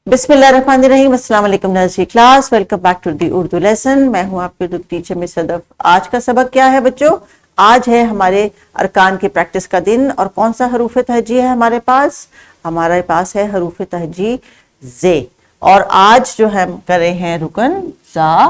बिस्मिल्लाहिर्रहमानिर्रहीम। अस्सलाम वालेकुम nursery class, welcome back to the Urdu lesson. मैं हूं आपकी उर्दू टीचर मिस सदफ। आज का सबक क्या है बच्चों? आज है हमारे अरकान की प्रैक्टिस का दिन। और कौन सा हरूफ तहजी है हमारे पास? हमारे पास है हरूफ तहजी जे। और आज जो हम कर रहे हैं रुकन जा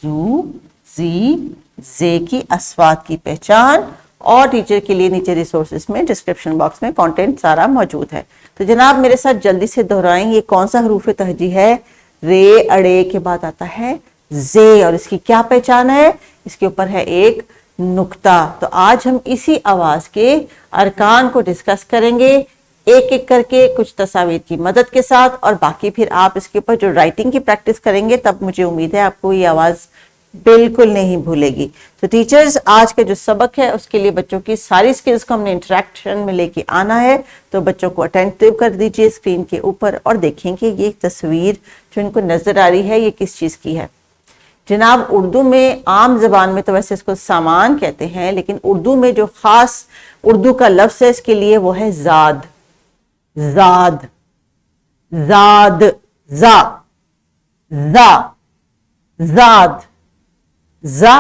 जू जी जे की अस्वात की पहचान। और टीचर के लिए नीचे रिसोर्सेज में डिस्क्रिप्शन बॉक्स में कंटेंट सारा मौजूद है। तो जनाब मेरे साथ जल्दी से दोहराएं, ये कौन सा हरूफ तहजी है? रे अड़े के बाद आता है जे। और इसकी क्या पहचान है? इसके ऊपर है एक नुक्ता। तो आज हम इसी आवाज के अरकान को डिस्कस करेंगे एक एक करके, कुछ तस्वीर की मदद के साथ। और बाकी फिर आप इसके ऊपर जो राइटिंग की प्रैक्टिस करेंगे तब मुझे उम्मीद है आपको ये आवाज बिल्कुल नहीं भूलेगी। तो टीचर्स आज का जो सबक है उसके लिए बच्चों की सारी स्किल्स को हमने इंटरेक्शन में लेके आना है। तो बच्चों को अटेंटिव कर दीजिए स्क्रीन के ऊपर और देखेंगे ये तस्वीर जो इनको नजर आ रही है ये किस चीज की है। जनाब उर्दू में, आम जबान में तो वैसे इसको सामान कहते हैं, लेकिन उर्दू में जो खास उर्दू का लफ्ज है इसके लिए वो है जाद। जाद जाद जा जा जाद जा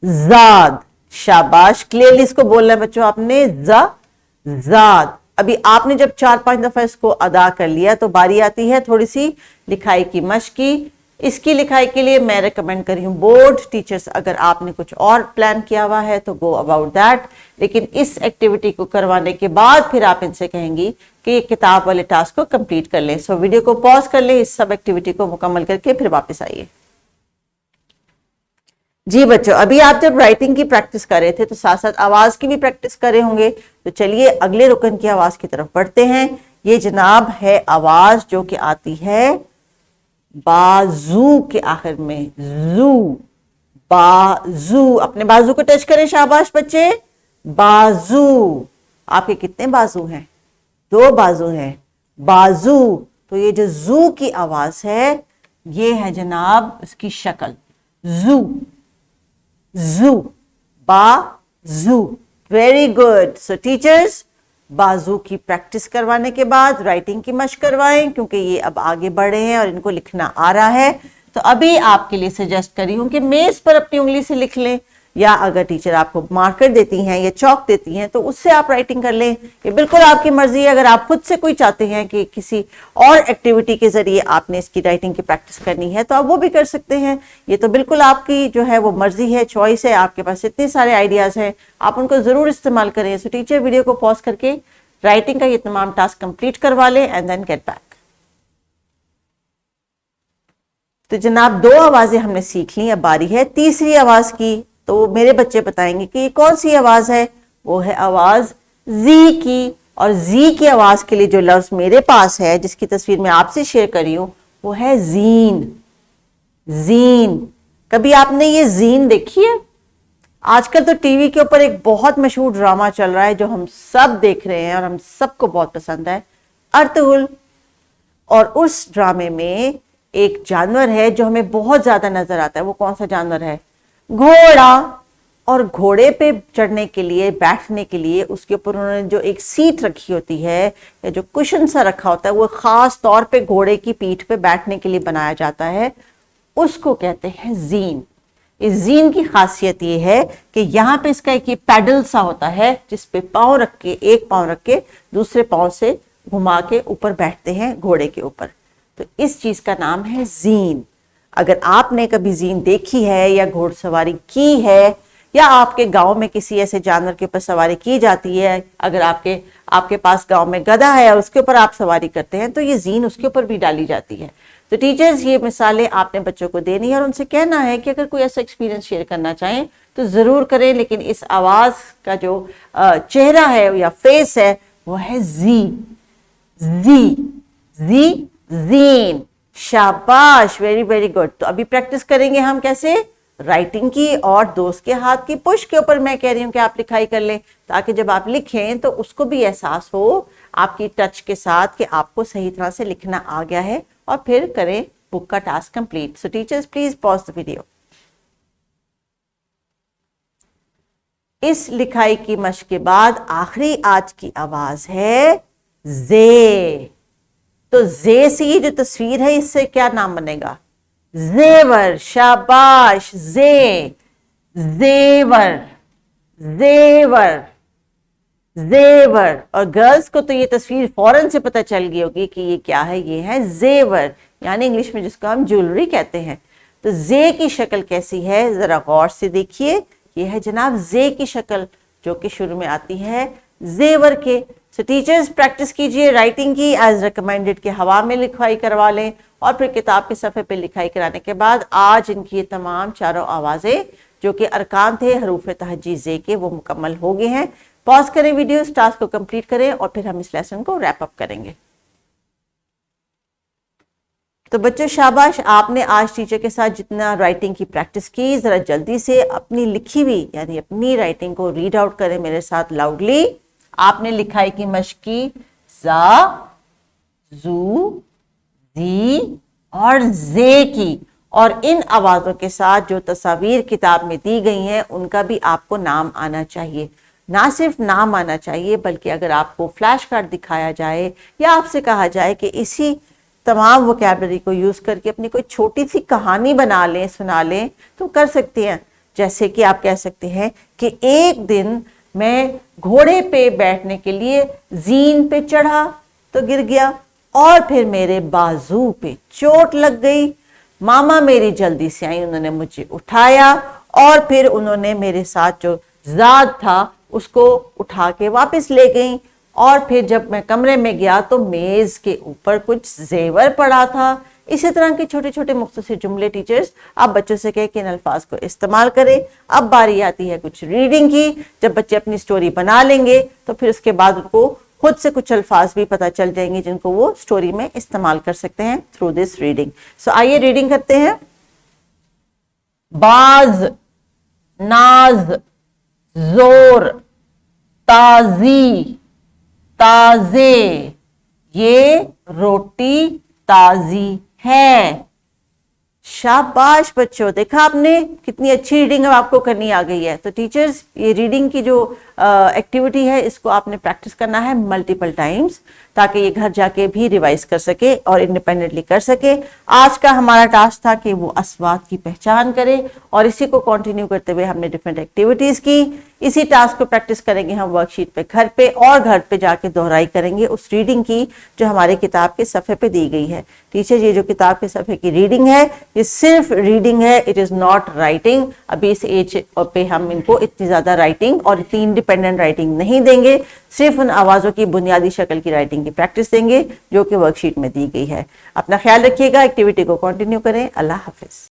जाद। शाबाश, क्लियरली इसको बोलना है बच्चों आपने, जा जाद। अभी आपने जब 4-5 दफा इसको अदा कर लिया तो बारी आती है थोड़ी सी लिखाई की मश्क की। इसकी लिखाई के लिए मैं रिकमेंड कर रही हूँ बोर्ड। टीचर्स अगर आपने कुछ और प्लान किया हुआ है तो गो अबाउट दैट, लेकिन इस एक्टिविटी को करवाने के बाद फिर आप इनसे कहेंगी कि ये किताब वाले टास्क को कंप्लीट कर लें। सो वीडियो को पॉज कर लें, इस सब एक्टिविटी को मुकम्मल करके फिर वापस आइए। जी बच्चों, अभी आप जब राइटिंग की प्रैक्टिस कर रहे थे तो साथ साथ आवाज की भी प्रैक्टिस कर रहे होंगे। तो चलिए अगले रुकन की आवाज की तरफ बढ़ते हैं। ये जनाब है आवाज जो कि आती है बाजू के आखिर में, जू बाजू। अपने बाजू को टच करें, शाबाश बच्चे। बाजू, आपके कितने बाजू हैं? 2 बाजू हैं, बाजू। तो ये जो जू की आवाज है ये है जनाब उसकी शक्ल, जू जू बाजू। Very good. सो टीचर्स बाजू की प्रैक्टिस करवाने के बाद राइटिंग की मशक करवाएं, क्योंकि ये अब आगे बढ़े हैं और इनको लिखना आ रहा है। तो अभी आपके लिए सजेस्ट करी हूं कि मेज पर अपनी उंगली से लिख लें, या अगर टीचर आपको मार्कर देती हैं या चौक देती हैं तो उससे आप राइटिंग कर लें। ये बिल्कुल आपकी मर्जी है। अगर आप खुद से कोई चाहते हैं कि किसी और एक्टिविटी के जरिए आपने इसकी राइटिंग की प्रैक्टिस करनी है तो आप वो भी कर सकते हैं। ये तो बिल्कुल आपकी जो है वो मर्जी है, चॉइस है। आपके पास इतने सारे आइडियाज हैं, आप उनको जरूर इस्तेमाल करें। सो टीचर वीडियो को पॉज करके राइटिंग का ये तमाम टास्क कंप्लीट करवा लें एंड देन गेट बैक। तो जनाब 2 आवाजें हमने सीख ली, अब बारी है तीसरी आवाज की। तो मेरे बच्चे बताएंगे कि ये कौन सी आवाज है। वो है आवाज जी की। और जी की आवाज के लिए जो लफ्ज मेरे पास है, जिसकी तस्वीर मैं आपसे शेयर करी हूं, वो है जीन। जीन, कभी आपने ये जीन देखी है? आजकल तो टीवी के ऊपर एक बहुत मशहूर ड्रामा चल रहा है जो हम सब देख रहे हैं और हम सबको बहुत पसंद है, अर्तुगरुल। और उस ड्रामे में एक जानवर है जो हमें बहुत ज्यादा नजर आता है। वो कौन सा जानवर है? घोड़ा। और घोड़े पे चढ़ने के लिए, बैठने के लिए उसके ऊपर उन्होंने जो एक सीट रखी होती है या जो कुशन सा रखा होता है, वो खास तौर पे घोड़े की पीठ पे बैठने के लिए बनाया जाता है। उसको कहते हैं जीन। इस जीन की खासियत ये है कि यहाँ पे इसका एक ये पैडल सा होता है जिस पे पांव रख के, एक पांव रख के दूसरे पांव से घुमा के ऊपर बैठते हैं घोड़े के ऊपर। तो इस चीज का नाम है जीन। अगर आपने कभी जीन देखी है या घोड़सवारी की है, या आपके गांव में किसी ऐसे जानवर के ऊपर सवारी की जाती है, अगर आपके पास गांव में गधा है और उसके ऊपर आप सवारी करते हैं तो ये जीन उसके ऊपर भी डाली जाती है। तो टीचर्स ये मिसालें आपने बच्चों को देनी है और उनसे कहना है कि अगर कोई ऐसा एक्सपीरियंस शेयर करना चाहें तो जरूर करें, लेकिन इस आवाज का जो चेहरा है या फेस है वो है जी जी जी जीन। शाबाश, वेरी वेरी गुड। तो अभी प्रैक्टिस करेंगे हम कैसे, राइटिंग की और दोस्त के हाथ की पुश के ऊपर मैं कह रही हूं कि आप लिखाई कर लें, ताकि जब आप लिखें तो उसको भी एहसास हो आपकी टच के साथ कि आपको सही तरह से लिखना आ गया है, और फिर करें बुक का task complete. So teachers please pause the video. इस लिखाई की मशक के बाद आखिरी आज की आवाज है जे। तो जे से ये जो तस्वीर है इससे क्या नाम बनेगा? जेवर। शाबाश, जेवर, जेवर, जेवर। और गर्ल्स को तो ये तस्वीर फौरन से पता चल गई होगी कि ये क्या है, ये है जेवर, यानी इंग्लिश में जिसको हम ज्वेलरी कहते हैं। तो जे की शक्ल कैसी है जरा गौर से देखिए। ये है जनाब जे की शक्ल, जो कि शुरू में आती है जेवर के। सो टीचर्स प्रैक्टिस कीजिए राइटिंग की एज रिकमेंडेड के हवा में लिखाई करवा लें, और फिर किताब के सफ़े पे लिखाई कराने के बाद आज इनकी ये तमाम चारों आवाज़ें जो कि अरकान थे हरूफ तहज्जी जे के, वो मुकम्मल हो गए हैं। पॉज करें वीडियो, इस टास्क को कंप्लीट करें और फिर हम इस लेसन को रैप अप करेंगे। तो बच्चों शाबाश, आपने आज टीचर के साथ जितना राइटिंग की प्रैक्टिस की, ज़रा जल्दी से अपनी लिखी हुई यानी अपनी राइटिंग को रीड आउट करें मेरे साथ लाउडली। आपने लिखाई की मश्क की जा, जू, जी और जे की, और इन आवाज़ों के साथ जो तस्वीर किताब में दी गई हैं उनका भी आपको नाम आना चाहिए। ना सिर्फ नाम आना चाहिए, बल्कि अगर आपको फ्लैश कार्ड दिखाया जाए या आपसे कहा जाए कि इसी तमाम वोकैबलरी को यूज़ करके अपनी कोई छोटी सी कहानी बना लें, सुना लें, तो कर सकते हैं। जैसे कि आप कह सकते हैं कि एक दिन मैं घोड़े पे बैठने के लिए जीन पे चढ़ा तो गिर गया, और फिर मेरे बाजू पे चोट लग गई। मामा मेरी जल्दी से आई, उन्होंने मुझे उठाया, और फिर उन्होंने मेरे साथ जो ज़ाद था उसको उठा के वापस ले गई। और फिर जब मैं कमरे में गया तो मेज़ के ऊपर कुछ जेवर पड़ा था। इसी तरह के छोटे छोटे मुख्तसर जुमले टीचर्स आप बच्चों से कह के इन अल्फाज को इस्तेमाल करें। अब बारी आती है कुछ रीडिंग की। जब बच्चे अपनी स्टोरी बना लेंगे तो फिर उसके बाद उनको खुद से कुछ अल्फाज भी पता चल जाएंगे जिनको वो स्टोरी में इस्तेमाल कर सकते हैं थ्रू दिस रीडिंग। सो आइए रीडिंग करते हैं। बाज, नाज, जोर, ताजी, ताजे, ये रोटी ताजी है। शाबाश बच्चों, देखा आपने कितनी अच्छी रीडिंग अब आपको करनी आ गई है। तो टीचर्स ये रीडिंग की जो एक्टिविटी है इसको आपने प्रैक्टिस करना है मल्टीपल टाइम्स, ताकि ये घर जाके भी रिवाइज कर सके और इंडिपेंडेंटली कर सके। आज का हमारा टास्क था कि वो अस्वात की पहचान करे, और इसी को कंटिन्यू करते हुए हमने डिफरेंट एक्टिविटीज की। इसी टास्क को प्रैक्टिस करेंगे हम वर्कशीट पे घर पे, और घर पे जाके दोहराई करेंगे उस रीडिंग की जो हमारी किताब के सफ़े पे दी गई है। टीचर ये जो किताब के सफ़े की रीडिंग है ये सिर्फ रीडिंग है, इट इज़ नॉट राइटिंग। अभी इस एज पे हम इनको इतनी ज़्यादा राइटिंग और इतनी इंडिपेंडेंट राइटिंग नहीं देंगे, सिर्फ उन आवाज़ों की बुनियादी शक्ल की राइटिंग की प्रैक्टिस देंगे जो कि वर्कशीट में दी गई है। अपना ख्याल रखिएगा, एक्टिविटी को कंटिन्यू करें। अल्लाह हाफिज़।